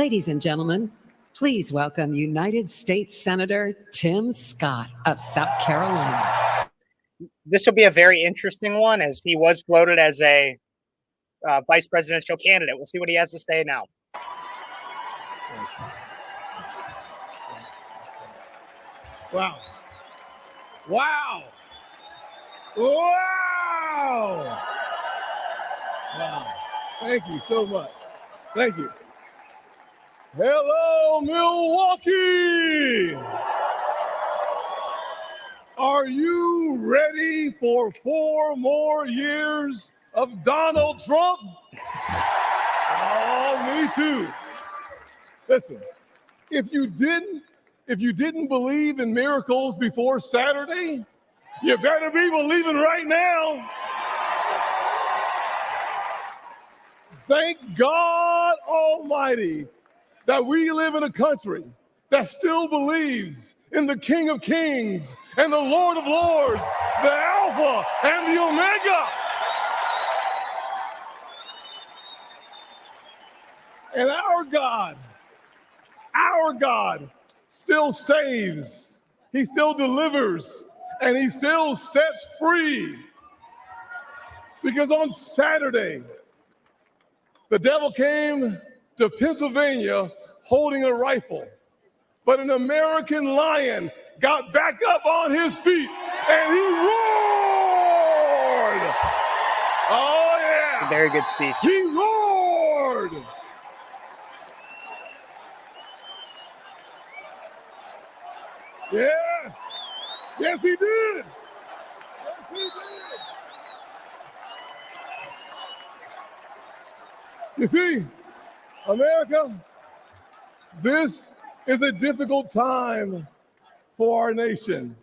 Ladies and gentlemen, please welcome United States Senator Tim Scott of South Carolina. This will be a very interesting one, as he was floated as a vice presidential candidate. We'll see what he has to say now. Wow. Wow. Wow. Wow. Thank you so much. Thank you. Hello, Milwaukee. Are you ready for 4 more years of Donald Trump? Oh, me too. Listen, if you didn't believe in miracles before Saturday, you better be believing right now. Thank God Almighty that we live in a country that still believes in the King of Kings and the Lord of Lords, the Alpha and the Omega. And our God still saves, he still delivers, and he still sets free. Because on Saturday, the devil came to Pennsylvania holding a rifle, but an American lion got back up on his feet and he roared. Oh yeah. It's a very good speech. He roared. Yeah. Yes, he did. Yes, he did. You see, America, this is a difficult time for our nation.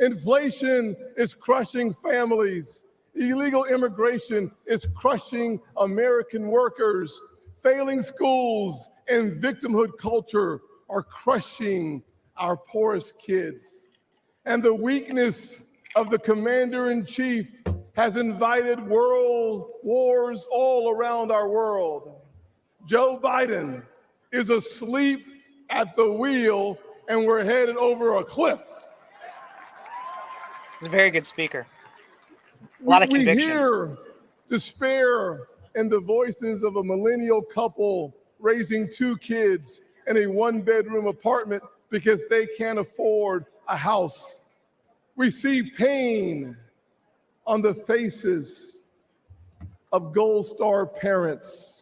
Inflation is crushing families. Illegal immigration is crushing American workers. Failing schools and victimhood culture are crushing our poorest kids. And the weakness of the commander-in-chief has invited world wars all around our world. Joe Biden is asleep at the wheel, and we're headed over a cliff. He's a very good speaker. A lot of conviction. We hear despair in the voices of a millennial couple raising 2 kids in a 1-bedroom apartment because they can't afford a house. We see pain on the faces of Gold Star parents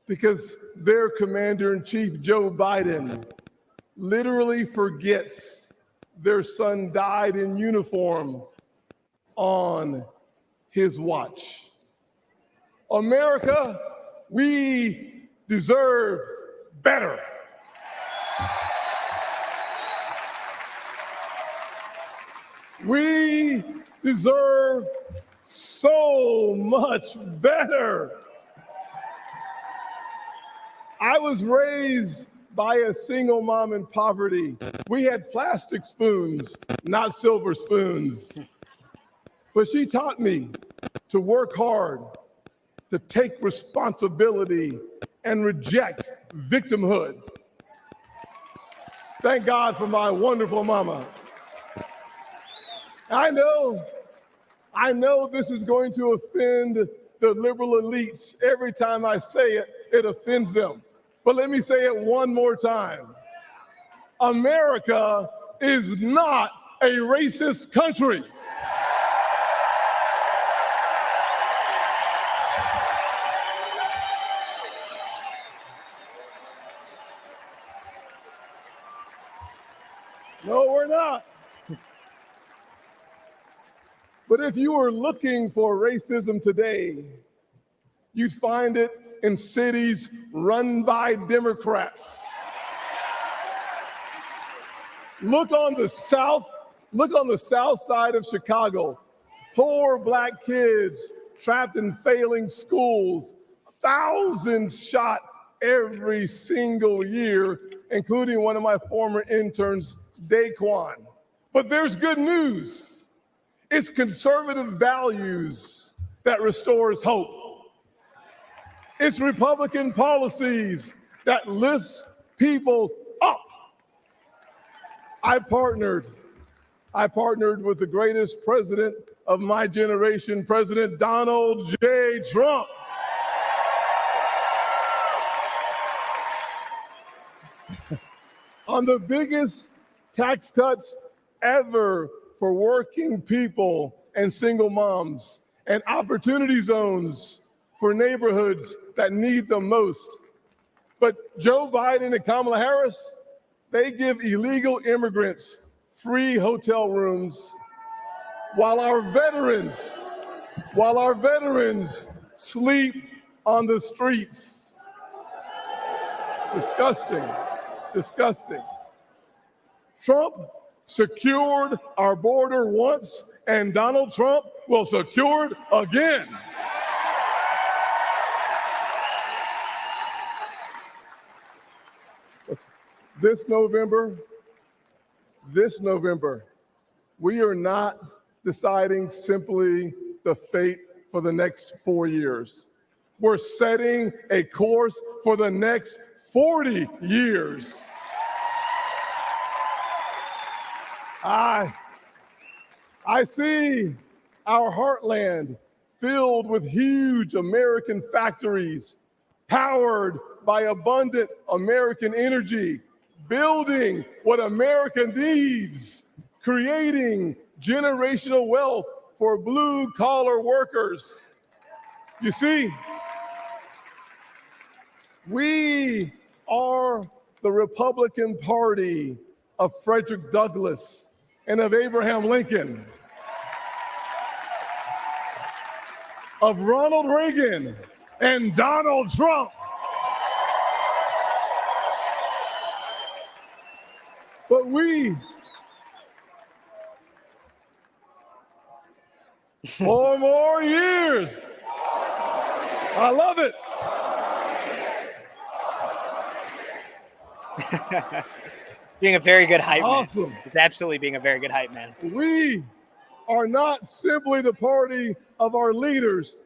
because their commander-in-chief, Joe Biden, literally forgets their son died in uniform on his watch. America, we deserve better. We deserve so much better. I was raised by a single mom in poverty. We had plastic spoons, not silver spoons. But she taught me to work hard, to take responsibility, and reject victimhood. Thank God for my wonderful mama. I know this is going to offend the liberal elites. Every time I say it, it offends them. But let me say it one more time. America is not a racist country. No, we're not. But if you were looking for racism today, you'd find it in cities run by Democrats. Look on the south side of Chicago. Poor black kids trapped in failing schools. Thousands shot every single year, including one of my former interns, Daquan. But there's good news. It's conservative values that restores hope. It's Republican policies that lifts people up. I partnered with the greatest president of my generation, President Donald J. Trump. On the biggest tax cuts ever for working people and single moms, and opportunity zones for neighborhoods that need them most. But Joe Biden and Kamala Harris, they give illegal immigrants free hotel rooms while our veterans sleep on the streets. Disgusting, disgusting. Trump secured our border once, and Donald Trump will secure it again. This November, we are not deciding simply the fate for the next 4 years. We're setting a course for the next 40 years. I see our heartland filled with huge American factories, powered by abundant American energy, building what America needs, creating generational wealth for blue-collar workers. You see, we are the Republican Party of Frederick Douglass and of Abraham Lincoln, of Ronald Reagan and Donald Trump. But we, 4 more years. I love it. Being a very good hype Awesome. man. It's absolutely being a very good hype man. We are not simply the party of our leaders.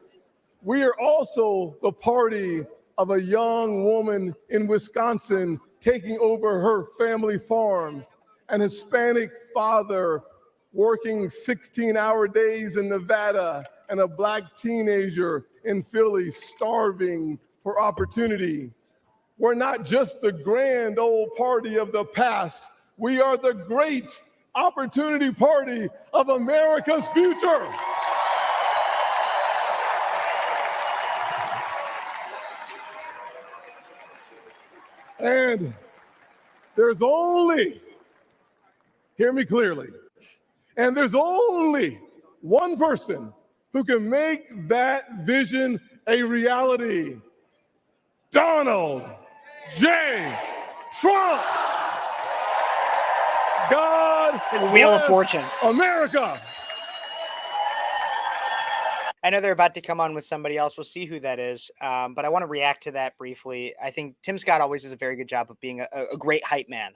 We are also the party of a young woman in Wisconsin taking over her family farm, an Hispanic father working 16-hour days in Nevada, and a Black teenager in Philly starving for opportunity. We're not just the grand old party of the past. We are the great opportunity party of America's future. And there's only, hear me clearly, and there's only one person who can make that vision a reality: Donald J. Trump. God Wheel of bless Fortune. America. I know they're about to come on with somebody else. We'll see who that is. But I want to react to that briefly. I think Tim Scott always does a very good job of being a great hype man.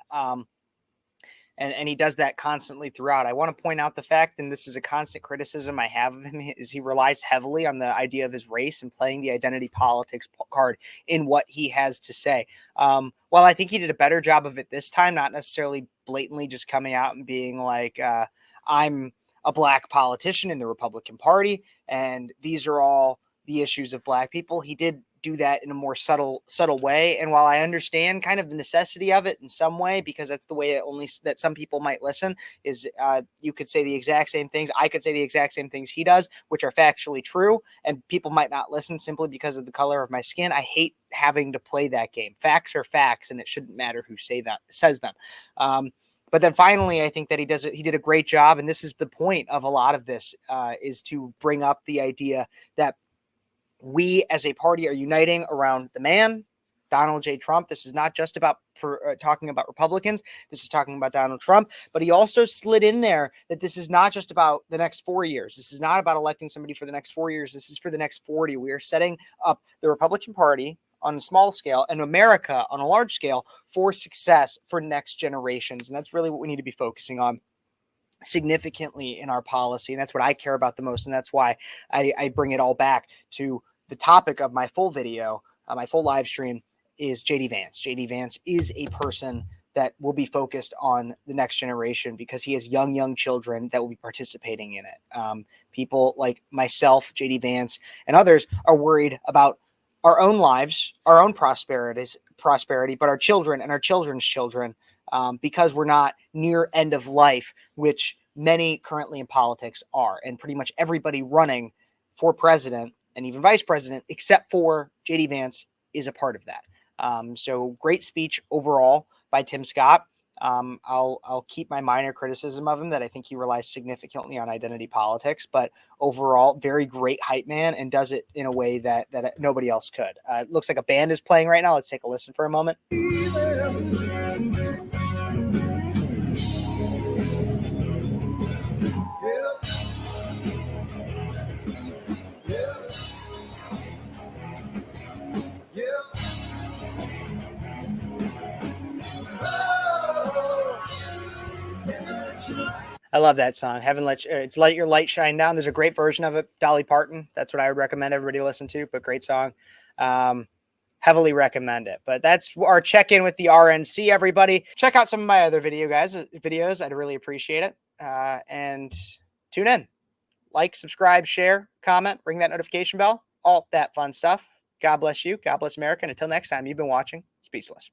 And he does that constantly throughout. I want to point out the fact, and this is a constant criticism I have of him, is he relies heavily on the idea of his race and playing the identity politics card in what he has to say. While I think he did a better job of it this time, not necessarily blatantly just coming out and being like, I'm a Black politician in the Republican Party, and these are all the issues of Black people. He did do that in a more subtle way. And while I understand kind of the necessity of it in some way, because that's the way that some people might listen, is you could say the exact same things. I could say the exact same things he does, which are factually true. And people might not listen simply because of the color of my skin. I hate having to play that game. Facts are facts, and it shouldn't matter who says them. But then finally, I think that he did a great job. And this is the point of a lot of this, is to bring up the idea that we as a party are uniting around the man, Donald J. Trump. This is not just about talking about Republicans. This is talking about Donald Trump. But he also slid in there that this is not just about the next 4 years. This is not about electing somebody for the next 4 years. This is for the next 40. We are setting up the Republican Party on a small scale and America on a large scale for success for next generations. And that's really what we need to be focusing on significantly in our policy. And that's what I care about the most. And that's why I bring it all back to the topic of my full video, my full live stream, is JD Vance. JD Vance is a person that will be focused on the next generation because he has young children that will be participating in it. People like myself, JD Vance, and others are worried about our own lives, our own prosperity, but our children and our children's children, because we're not near end of life, which many currently in politics are, and pretty much everybody running for president and even vice president, except for JD Vance, is a part of that. So great speech overall by Tim Scott. I'll keep my minor criticism of him that I think he relies significantly on identity politics, but overall, very great hype man and does it in a way that nobody else could. It looks like a band is playing right now. Let's take a listen for a moment. I love that song. It's Let Your Light Shine Down. There's a great version of it, Dolly Parton. That's what I would recommend everybody listen to, but great song. Heavily recommend it. But that's our check-in with the RNC, everybody. Check out some of my other videos. I'd really appreciate it. And tune in. Like, subscribe, share, comment, ring that notification bell, all that fun stuff. God bless you. God bless America. And until next time, you've been watching Speechless.